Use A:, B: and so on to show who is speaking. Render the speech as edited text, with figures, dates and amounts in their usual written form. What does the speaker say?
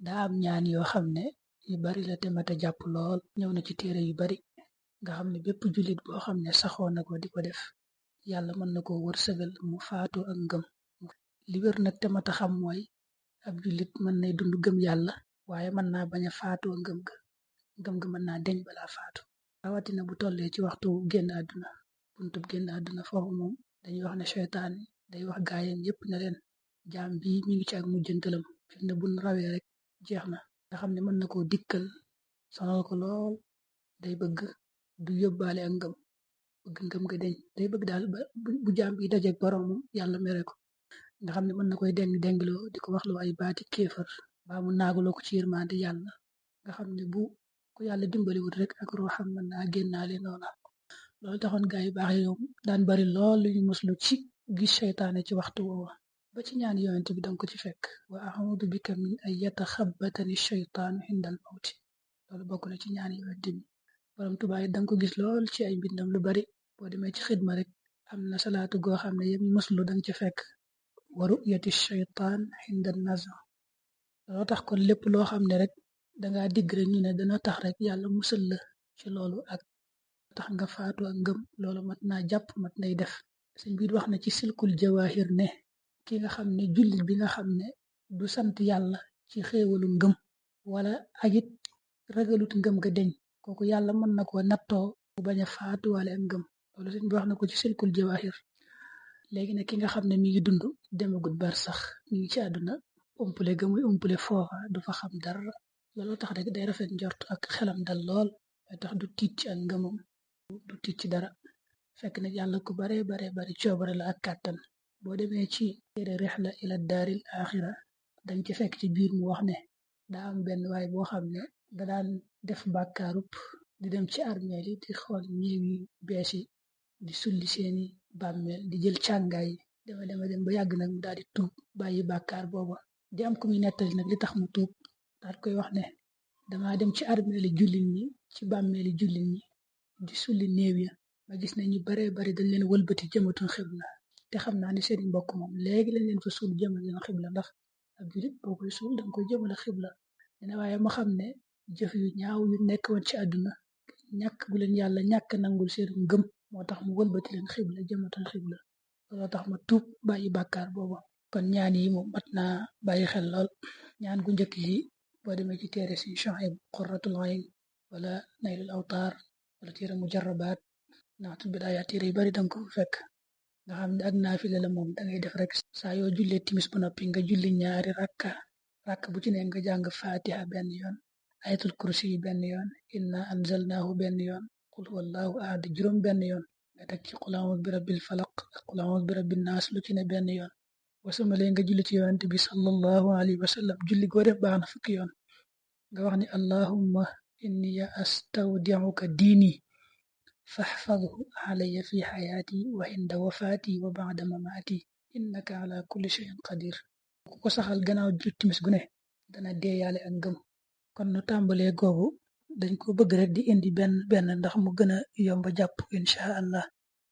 A: daa am ñaan yoo xam ne yu bari la te mata jàpp lool ñëw na ci téere yu bari nga xam ne bépp jullit boo xam ne saxoo na ko di ko def yàlla mën na ko wërsëgal mu faatu ak ngëm. Li wér nag te mata xam mooy ab jullit mën nay dund gëm yàlla waaye mën naa bañ a faatoo ngëm ga mën naa deñ balaa faatu, rawatina bu tollee ci waxtu génn àdduna. Buntub génn àdduna foofu moom dañuy wax ne seytaan day wax gaayam yépp ne leen jaam bii mi ngi ci ak mujjantalam fi ne buñ rawee rek jeex na, nga xam ne mën na koo dikkal sonal ko lool, day bëgg du yóbbaale ak ngëm ga deñ, day bëgg daal ba bu jaam bi dajeek boroomam yàlla mere ko, nga xam ne mën na koy dengloo di ko waxloo ay baati kéefër baa mu naagaloo ko ci yërmande yàlla, nga xam ne bu ko yàlla dimbaliwut rek ak ruuxam mën naa génnaale noona. Loolu taxoon gaa yu baax yow daan bari lool lu ñu muslu ci gis seytaane ci waxtu woowa, ba ci ñaan yonent bi danga ko ci fekk wa a'uudu bika min an yataxabbatani sheytaanu indal mawti. Loolu bokk na ci ñaan yonent bi. Borom Tuubaa yi danga ko gis lool ci ay mbindam lu bari, boo demee ci xidma rek am na salaatu goo xam ne yëpp muslu danga ci fekk wa ru'yati sheytaan inda nazr. loolu tax kon lépp loo xam ne rek dangaa digg rek ñu ne dana tax rek yàlla musal la ci loolu ak tax nga faatu ak ngëm, loolu mat naa jàpp mat nay def. Sëñ bi wax na ci silkul jawaahir ne ki nga xam ne jullit bi nga xam ne du sant yàlla ci xéewalu ngëm wala ak it ragalut ngëm ga deñ, kooku yàlla mën na koo nattoo bu bañ a faatuwaale ak ngëm. Loolu sëñ bi wax na ko ci silkul jawaahir. Léegi nag ki nga xam ne mi ngi dund demagut bar sax mi ngi ci àdduna, umpule ga muy umpule foofa du fa xam dara, loolu tax rek day rafet njort ak xelam dal lool, day tax du tiit ci ak ngëmam, du tiit ci dara. Fekk nag yàlla ku bari coobare la ak kàttan. Boo demee ci téere rihla ila daaril axira dañ ci fekk ci biir mu wax ne daa am benn waay boo xam ne da daan def bàkkaarub di dem ci armeel yi di xool néew yu bees yi di sulli seeni bàmmeel di jël càngaay yi dem ba yàgg nag mu daal di tuub bàyyi bàkkaar booba. Di am ku muy nettali nag li tax mu tuub, daal koy wax ne damaa dem ci armeeli jullit ñi ci bàmmeeli jullit ñi di sulli néew ya, ma gis ne ñu baree bari dañ leen wëlbati jëmatul xibla, te xam naa ne seeni mbokk moom léegi lañ leen fa suul jëmal leen xibla, ndax ab jullit boo koy suul danga koy jëmale xibla. Dina waaye ma xam ne jëf yu ñaaw yu nekk woon ci àdduna ñàkk bu leen yàlla ñàkk nangul seen ngëm moo tax mu wëlbati leen xibla jëmatul xibla, looloo tax ma tuub bàyyi bàkkaar booba. Kon ñaan yi moom mat naa bàyyi xel lool. ñaan gu njëkk yi boo demee ci téere si Shuayb Qurratul Ayn wala Naylul Awtaar wala téere Mujarrabaat Naatul Bidaayaat, téere yu bari danga ko fekk, nga xam ne ak naafila la moom dangay def rek saa yoo jullee timis ba noppi nga julli ñaari rakk bu ci ne nga jàng fatiha benn yoon, ayatul kursi yi benn yoon, inna anzalnaahu benn yoon, qul huwallahu ahad juróom benn yoon, nga teg ci qul a'uudu bi rabbil falaq ak qul a'uudu bi rabbin naas lu ci ne benn yoon. wasamalee nga julli ci yonent bi sallallahu alayhi wa sallam, julli goo def baax na fukki yoon. nga wax ni allahumma inni astawdi'uka diini faxfadhu alayya fi xayaati wa inda wafaati wa ba'da mamaati innaka ala kulli shay'in qadir. ku ko saxal gannaaw ju timis gu ne dana deeyaale ak ngëm. kon nu tàmbalee googu dañ ko bëgg rek di indi benn ndax mu gën a yomba jàpp insha allah.